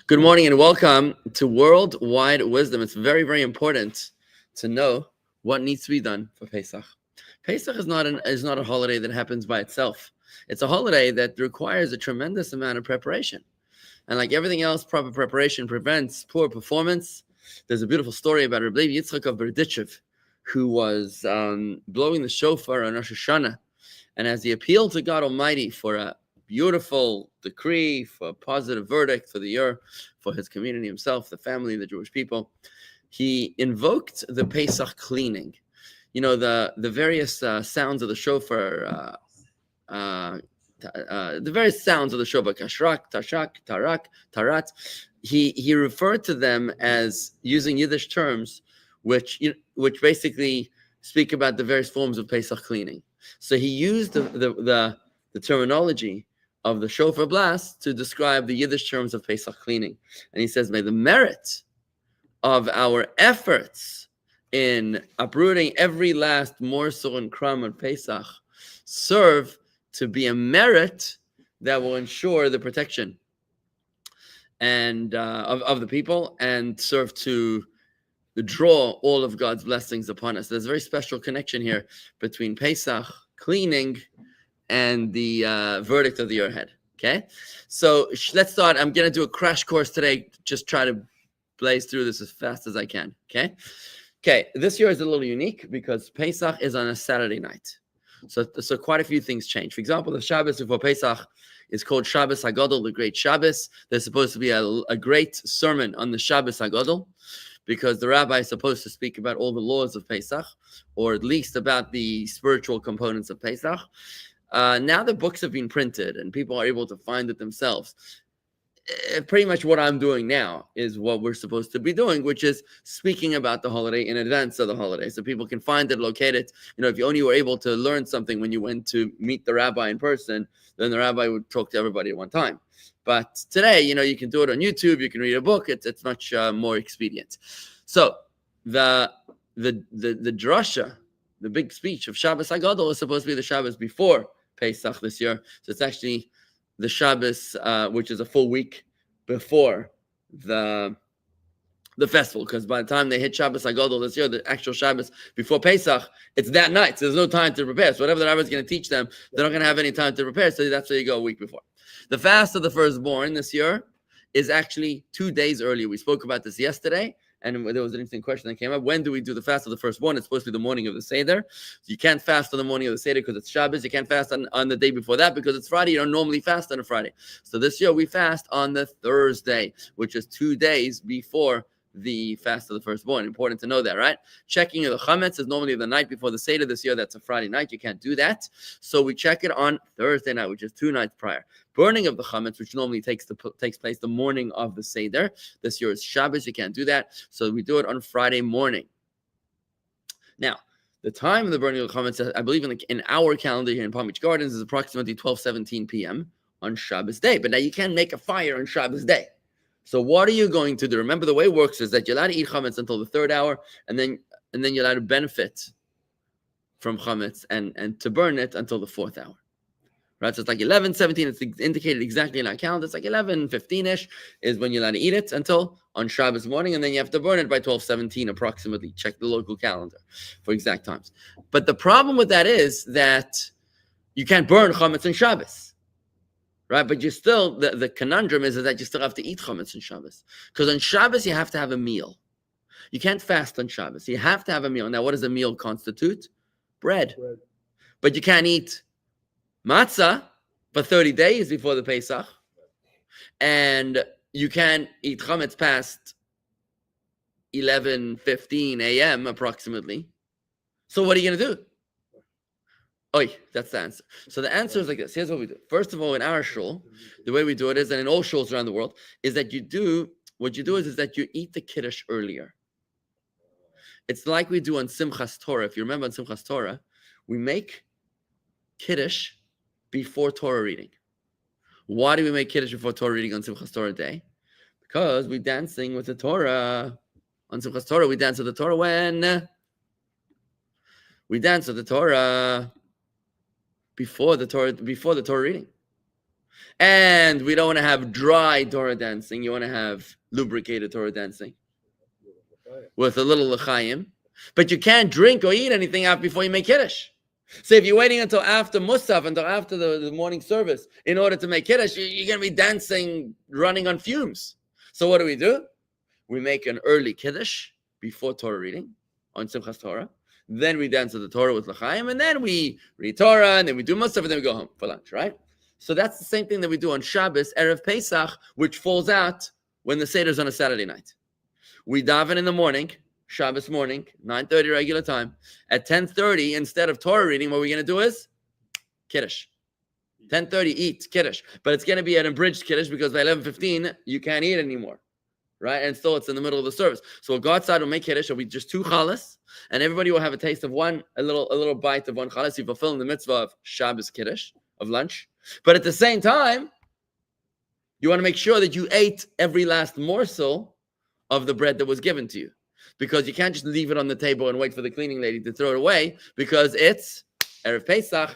Good morning and welcome to Worldwide Wisdom. It's very, very important to know what needs to be done for Pesach. Pesach is not a holiday that happens by itself. It's a holiday that requires a tremendous amount of preparation. And like everything else, proper preparation prevents poor performance. There's a beautiful story about Rabbi Yitzchak of Berdichev, who was blowing the shofar on Rosh Hashanah. And as he appealed to God Almighty for a beautiful decree, for a positive verdict for the year, for his community himself, the family, the Jewish people, he invoked the Pesach cleaning. You know, the various sounds of the shofar, the various sounds of the shofar, kashrak, tashak, tarak, tarat. He referred to them as using Yiddish terms, which basically speak about the various forms of Pesach cleaning. So he used the terminology of the shofar blast to describe the Yiddish terms of Pesach cleaning. And he says, may the merit of our efforts in uprooting every last morsel and crumb of Pesach serve to be a merit that will ensure the protection and of the people and serve to draw all of God's blessings upon us. There's a very special connection here between Pesach cleaning and the verdict of the year ahead. Okay, so let's start. I'm going to do a crash course today. Just try to blaze through this as fast as I can. Okay. This year is a little unique because Pesach is on a Saturday night. So quite a few things change. For example, the Shabbos before Pesach is called Shabbos HaGadol, the Great Shabbos. There's supposed to be a great sermon on the Shabbos HaGadol, because the rabbi is supposed to speak about all the laws of Pesach, or at least about the spiritual components of Pesach. Now the books have been printed and people are able to find it themselves. Pretty much what I'm doing now is what we're supposed to be doing, which is speaking about the holiday in advance of the holiday, so people can find it, locate it. You know, if you only were able to learn something when you went to meet the rabbi in person, then the rabbi would talk to everybody at one time. But today, you know, you can do it on YouTube. You can read a book. It's much more expedient. So the drasha, the big speech of Shabbos HaGadol, is supposed to be the Shabbos before Pesach this year. So it's actually the Shabbos, which is a full week before the festival, because by the time they hit Shabbos HaGadol this year, the actual Shabbos before Pesach, it's that night. So there's no time to prepare. So whatever the rabbi is going to teach them, they're not going to have any time to prepare. So that's where you go a week before. The fast of the firstborn this year is actually 2 days earlier. We spoke about this yesterday, and there was an interesting question that came up. When do we do the fast of the firstborn? It's supposed to be the morning of the Seder. So you can't fast on the morning of the Seder because it's Shabbos. You can't fast on the day before that because it's Friday. You don't normally fast on a Friday. So this year we fast on the Thursday, which is 2 days before the fast of the firstborn. Important to know that, right? Checking of the chametz is normally the night before the Seder. This year, that's a Friday night. You can't do that. So we check it on Thursday night, which is 2 nights prior. Burning of the chametz, which normally takes place the morning of the Seder. This year is Shabbos. You can't do that. So we do it on Friday morning. Now, the time of the burning of the chametz, I believe in our calendar here in Palm Beach Gardens, is approximately 12:17 p.m. on Shabbos day. But now you can't make a fire on Shabbos day. So what are you going to do? Remember, the way it works is that you're allowed to eat chametz until the 3rd hour, and then you're allowed to benefit from chametz and to burn it until the 4th hour. Right? So it's like 11:17. It's indicated exactly in our calendar. It's like 11:15-ish is when you're allowed to eat it until on Shabbos morning, and then you have to burn it by 12:17 approximately. Check the local calendar for exact times. But the problem with that is that you can't burn chametz on Shabbos. Right, but you still, the conundrum is that you still have to eat chametz on Shabbos. Because on Shabbos, you have to have a meal. You can't fast on Shabbos. You have to have a meal. Now, what does a meal constitute? Bread. But you can't eat matzah for 30 days before the Pesach. And you can't eat chametz past 11:15 a.m. approximately. So what are you going to do? That's the answer. So the answer is like this. Here's what we do. First of all, in our shul, the way we do it is, and in all shuls around the world, is that you eat the kiddush earlier. It's like we do on Simchas Torah. If you remember on Simchas Torah, we make kiddush before Torah reading. Why do we make kiddush before Torah reading on Simchas Torah day? Because we're dancing with the Torah. On Simchas Torah, we dance with the Torah when? We dance with the Torah before the Torah reading. And we don't want to have dry Torah dancing. You want to have lubricated Torah dancing with a little l'chaim. But you can't drink or eat anything out before you make Kiddush. So if you're waiting until after Musaf, until after the morning service, in order to make Kiddush, you're going to be dancing, running on fumes. So what do? We make an early Kiddush before Torah reading, on Simchas Torah. Then we dance to the Torah with l'chaim, and then we read Torah, and then we do Musaf, and then we go home for lunch, right? So that's the same thing that we do on Shabbos, Erev Pesach, which falls out when the Seder's on a Saturday night. We daven in the morning, Shabbos morning, 9:30 regular time. At 10:30, instead of Torah reading, what we're going to do is Kiddush. 10:30, eat Kiddush. But it's going to be an abridged Kiddush because by 11:15, you can't eat anymore, right? And still, it's in the middle of the service. So we'll go outside, we'll make Kiddush. It'll be just 2 chalas, and everybody will have a taste of a little bite of 1 chalas. You fulfill the mitzvah of Shabbos Kiddush, of lunch. But at the same time, you want to make sure that you ate every last morsel of the bread that was given to you. Because you can't just leave it on the table and wait for the cleaning lady to throw it away, because it's Erev Pesach,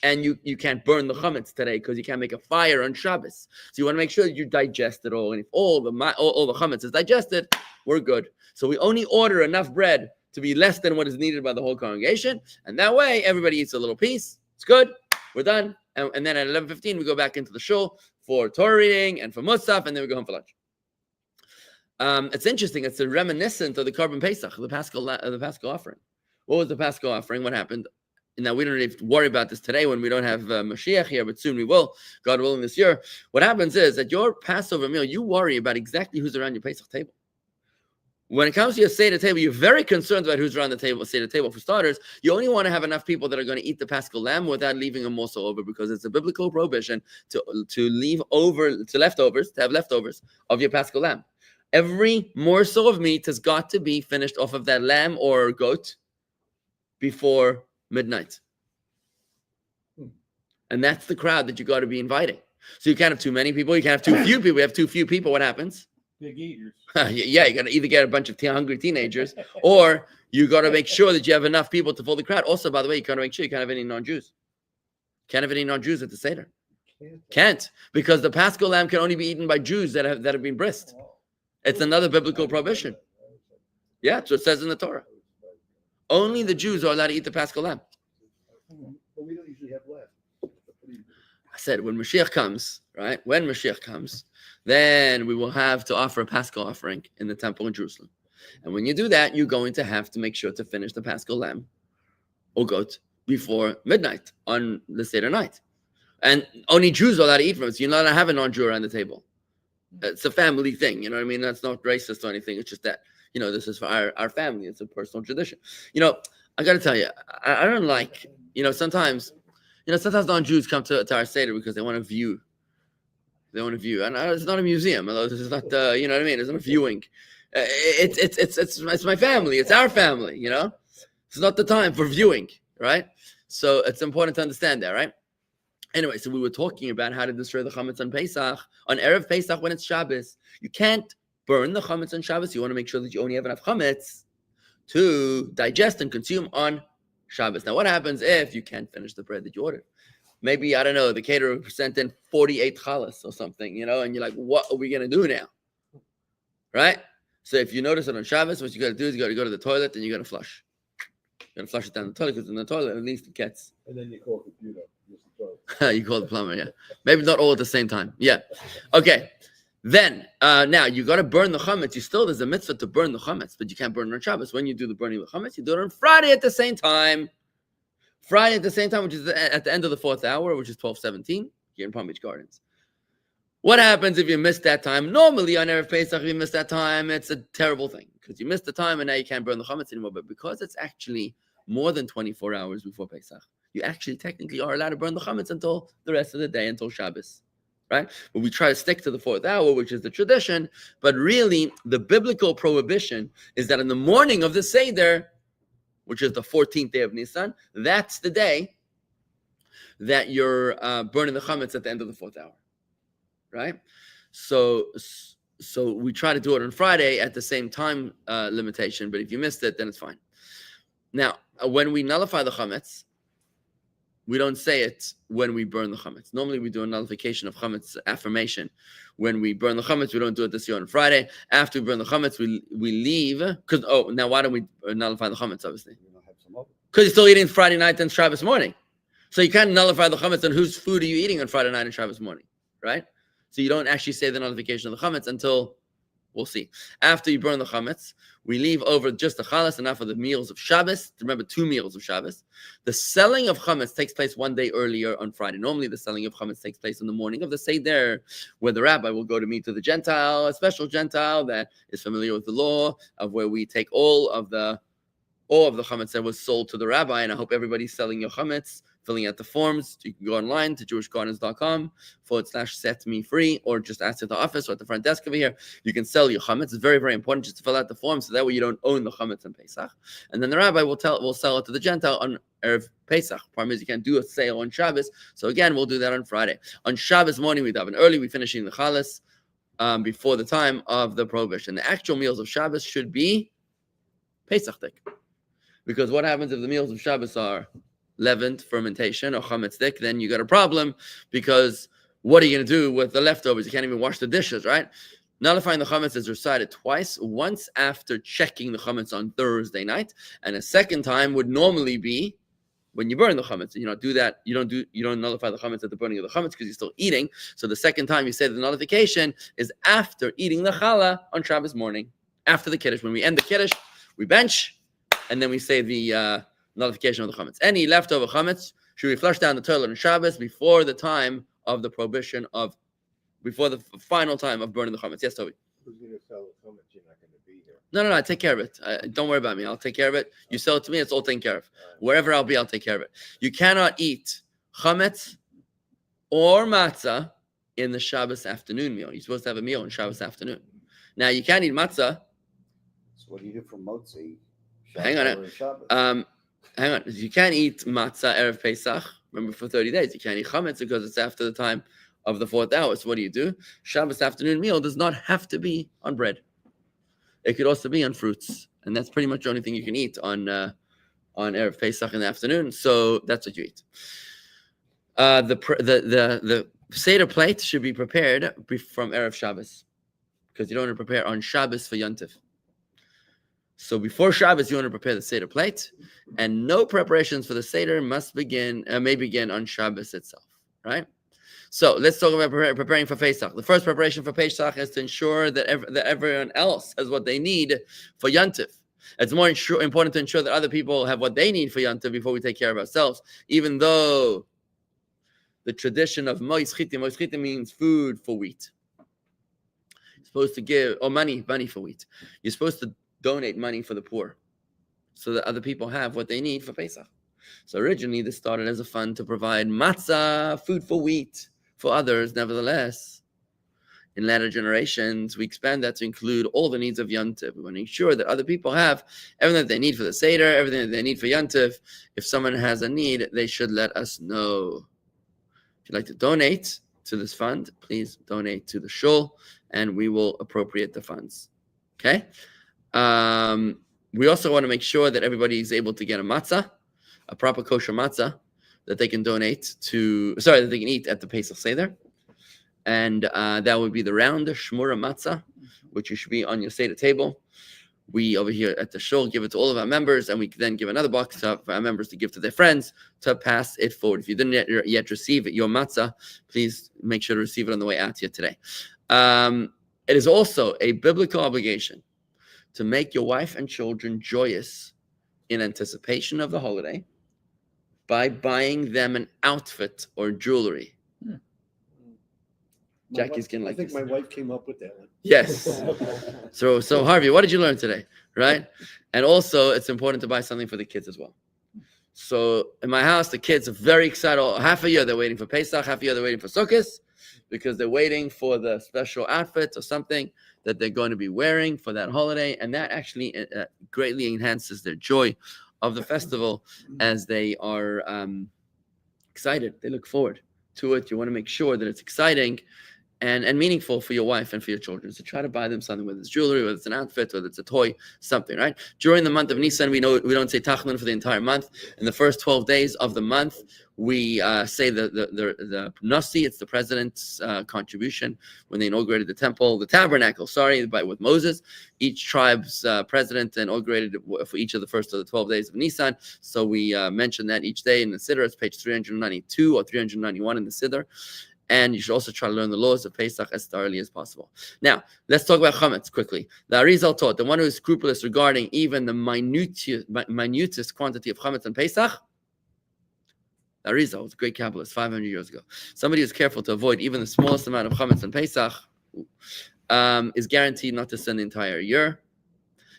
and you can't burn the chametz today because you can't make a fire on Shabbos. So you want to make sure that you digest it all. And if all the chametz is digested, we're good. So we only order enough bread to be less than what is needed by the whole congregation. And that way, everybody eats a little piece. It's good. We're done. And then at 11:15, we go back into the shul for Torah reading and for Musaf, and then we go home for lunch. It's interesting. It's a reminiscent of the Korban Pesach, the Paschal offering. What was the Paschal offering? What happened? Now, we don't really have to worry about this today when we don't have Mashiach here, but soon we will, God willing, this year. What happens is, at your Passover meal, you worry about exactly who's around your Pesach table. When it comes to your Seder table, you're very concerned about who's around the table, Seder table. For starters, you only want to have enough people that are going to eat the Paschal lamb without leaving a morsel over, because it's a biblical prohibition to have leftovers of your Paschal lamb. Every morsel of meat has got to be finished off of that lamb or goat before midnight. And that's the crowd that you got to be inviting. So you can't have too many people. You can't have too few people. You have too few people. What happens? Big eaters. Yeah, you got to either get a bunch of hungry teenagers, or you got to make sure that you have enough people to fill the crowd. Also, by the way, you got to make sure you can't have any non-Jews. Can't have any non-Jews at the Seder. Can't, because the Paschal lamb can only be eaten by Jews that have been brised. It's another biblical prohibition. Yeah, that's what it says in the Torah. Only the Jews are allowed to eat the Paschal lamb. But we don't usually have left. I said, when Mashiach comes, right? When Mashiach comes, then we will have to offer a Paschal offering in the temple in Jerusalem. And when you do that, you're going to have to make sure to finish the Paschal lamb or goat before midnight on the Seder night. And only Jews are allowed to eat from it. So you're not allowed to have a non-Jew around the table. It's a family thing, you know what I mean? That's not racist or anything. It's just that, this is for our family. It's a personal tradition. I got to tell you, I don't like, sometimes non-Jews come to our Seder because they want to view. They want to view. And it's not a museum. This is not, you know what I mean? It's not a viewing. It's my family. It's our family, It's not the time for viewing, right? So it's important to understand that, right? Anyway, so we were talking about how to destroy the chametz on Pesach, on Erev Pesach when it's Shabbos. You can't burn the chametz on Shabbos. You want to make sure that you only have enough chametz to digest and consume on Shabbos. Now, what happens if you can't finish the bread that you ordered? Maybe, I don't know, the caterer sent in 48 chalas or something, and you're like, what are we going to do now? Right? So if you notice it on Shabbos, what you got to do is you got to go to the toilet and you got to flush. You got to flush it down the toilet, because in the toilet, at least it gets. And then you call the computer. You call the plumber, yeah. Maybe not all at the same time. Yeah. Okay. Then, now you got to burn the chametz. There's a mitzvah to burn the chametz, but you can't burn it on Shabbos. When you do the burning of the chametz, you do it on Friday at the same time. Friday at the same time, which is at the end of the 4th hour, which is 12:17 here in Palm Beach Gardens. What happens if you miss that time? Normally on Erev Pesach, if you miss that time, it's a terrible thing, because you missed the time and now you can't burn the chametz anymore. But because it's actually more than 24 hours before Pesach, you actually technically are allowed to burn the chametz until the rest of the day, until Shabbos, right? But we try to stick to the 4th hour, which is the tradition. But really, the biblical prohibition is that in the morning of the Seder, which is the 14th day of Nisan, that's the day that you're burning the chametz at the end of the 4th hour, right? So we try to do it on Friday at the same time limitation. But if you missed it, then it's fine. Now, when we nullify the chametz, we don't say it when we burn the chametz. Normally, we do a nullification of chametz affirmation when we burn the chametz. We don't do it this year on Friday. After we burn the chametz, we leave. Because now why don't we nullify the chametz? Obviously, because you're still eating Friday night and Shabbos morning, so you can't nullify the chametz. And whose food are you eating on Friday night and Shabbos morning, right? So you don't actually say the nullification of the chametz until we'll see. After you burn the chametz, we leave over just the chalas and not for the meals of Shabbos. Remember, 2 meals of Shabbos. The selling of chametz takes place one day earlier on Friday. Normally, the selling of chametz takes place in the morning of the Seder, where the rabbi will go to meet with the Gentile, a special Gentile that is familiar with the law, of where we take all of the chametz that was sold to the rabbi. And I hope everybody's selling your chametz, filling out the forms. You can go online to jewishgardens.com/set me free, or just ask at the office or at the front desk over here. You can sell your chametz. It's very, very important just to fill out the form, so that way you don't own the chametz in Pesach. And then the rabbi will sell it to the Gentile on Erev Pesach. Problem is you can't do a sale on Shabbos. So again, we'll do that on Friday. On Shabbos morning, we daven early. We finish eating the chalas before the time of the prohibition. The actual meals of Shabbos should be Pesach-dik. Because what happens if the meals of Shabbos are leavened fermentation or chametz-dik? Then you got a problem, because what are you going to do with the leftovers? You can't even wash the dishes, right? Nullifying the chametz is recited twice, once after checking the chametz on Thursday night, and a second time would normally be when you burn the chametz. You don't do that. You don't nullify the chametz at the burning of the chametz because you're still eating. So the second time you say the nullification is after eating the challah on Shabbos morning, after the kiddush. When we end the kiddush, we bench, and then we say the nullification of the chametz. Any leftover chametz should be flushed down the toilet on Shabbos before the time of the prohibition before the final time of burning the chametz. Yes, Toby. Who's going to sell the chametz? You're not going to be here. No, I take care of it. Don't worry about me. I'll take care of it. You sell it to me, it's all taken care of. Wherever I'll be, I'll take care of it. You cannot eat chametz or matzah in the Shabbos afternoon meal. You're supposed to have a meal on Shabbos afternoon. Now, you can't eat matzah. So what do you do for motzi? Hang on. Hang on. You can't eat matzah Erev Pesach. Remember, for 30 days. You can't eat chametz because it's after the time of the 4th hour. So what do? Shabbos afternoon meal does not have to be on bread. It could also be on fruits. And that's pretty much the only thing you can eat on Erev Pesach in the afternoon. So that's what you eat. The Seder plate should be prepared from Erev Shabbos, because you don't want to prepare on Shabbos for Yontif. So before Shabbos, you want to prepare the Seder plate, and no preparations for the Seder may begin on Shabbos itself, right? So let's talk about preparing for Pesach. The first preparation for Pesach is to ensure that everyone else has what they need for Yontif. It's more important to ensure that other people have what they need for Yontif before we take care of ourselves, even though the tradition of mois chita means food for wheat. You're supposed to give, or money for wheat. You're supposed to donate money for the poor so that other people have what they need for Pesach. So originally this started as a fund to provide matzah, food for wheat, for others. Nevertheless, in latter generations, we expand that to include all the needs of Yontif. We want to ensure that other people have everything that they need for the Seder, everything that they need for Yontif. If someone has a need, they should let us know. If you'd like to donate to this fund, please donate to the shul, and we will appropriate the funds. Okay? We also want to make sure that everybody is able to get a matzah, a proper kosher matzah that they can that they can eat at the Pesach Seder. And that would be the round shmura matzah, which should be on your Seder table. We over here at the shul give it to all of our members, and we then give another box for our members to give to their friends to pass it forward. If you didn't yet receive your matzah, please make sure to receive it on the way out here today. It is also a biblical obligation to make your wife and children joyous in anticipation of the holiday by buying them an outfit or jewelry. Jackie's getting like this. I think my wife came up with that one. Yes. So Harvey, what did you learn today? Right? And also, it's important to buy something for the kids as well. So in my house, the kids are very excited. Half a year they're waiting for Pesach, half a year they're waiting for Sukkot, because they're waiting for the special outfit or something that they're going to be wearing for that holiday. And that actually greatly enhances their joy of the festival, as they are excited. They look forward to it. You want to make sure that it's exciting and meaningful for your wife and for your children. So try to buy them something, whether it's jewelry, whether it's an outfit, whether it's a toy, something, right? During the month of Nisan, we know we don't say Tachlin for the entire month. In the first 12 days of the month, we say the Nasi, it's the president's contribution when they inaugurated the temple, the tabernacle, with Moses. Each tribe's president inaugurated it for each of the first of the 12 days of Nisan. So we mention that each day in the Siddur. It's page 392 or 391 in the Siddur. And you should also try to learn the laws of Pesach as thoroughly as possible. Now, let's talk about chametz quickly. The Arizal taught the one who is scrupulous regarding even the minutest quantity of chametz in Pesach. The Arizal was a great Kabbalist 500 years ago. Somebody who's careful to avoid even the smallest amount of chametz in Pesach is guaranteed not to sin the entire year.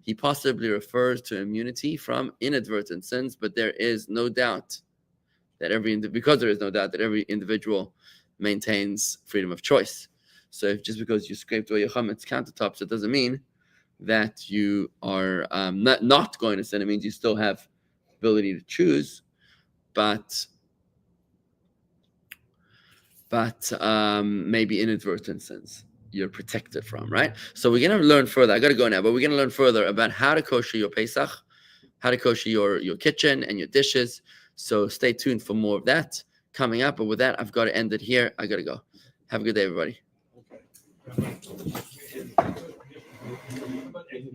He possibly refers to immunity from inadvertent sins, but there is no doubt that every individual maintains freedom of choice. So if just because you scraped away your chametz countertops, it doesn't mean that you are not going to sin. It means you still have ability to choose, but maybe inadvertent sins you're protected from, right? So we're going to learn further. I got to go now, but we're going to learn further about how to kosher your Pesach, how to kosher your kitchen and your dishes. So stay tuned for more of that coming up. But with that, I've got to end it here. I got to go. Have a good day, everybody. Okay.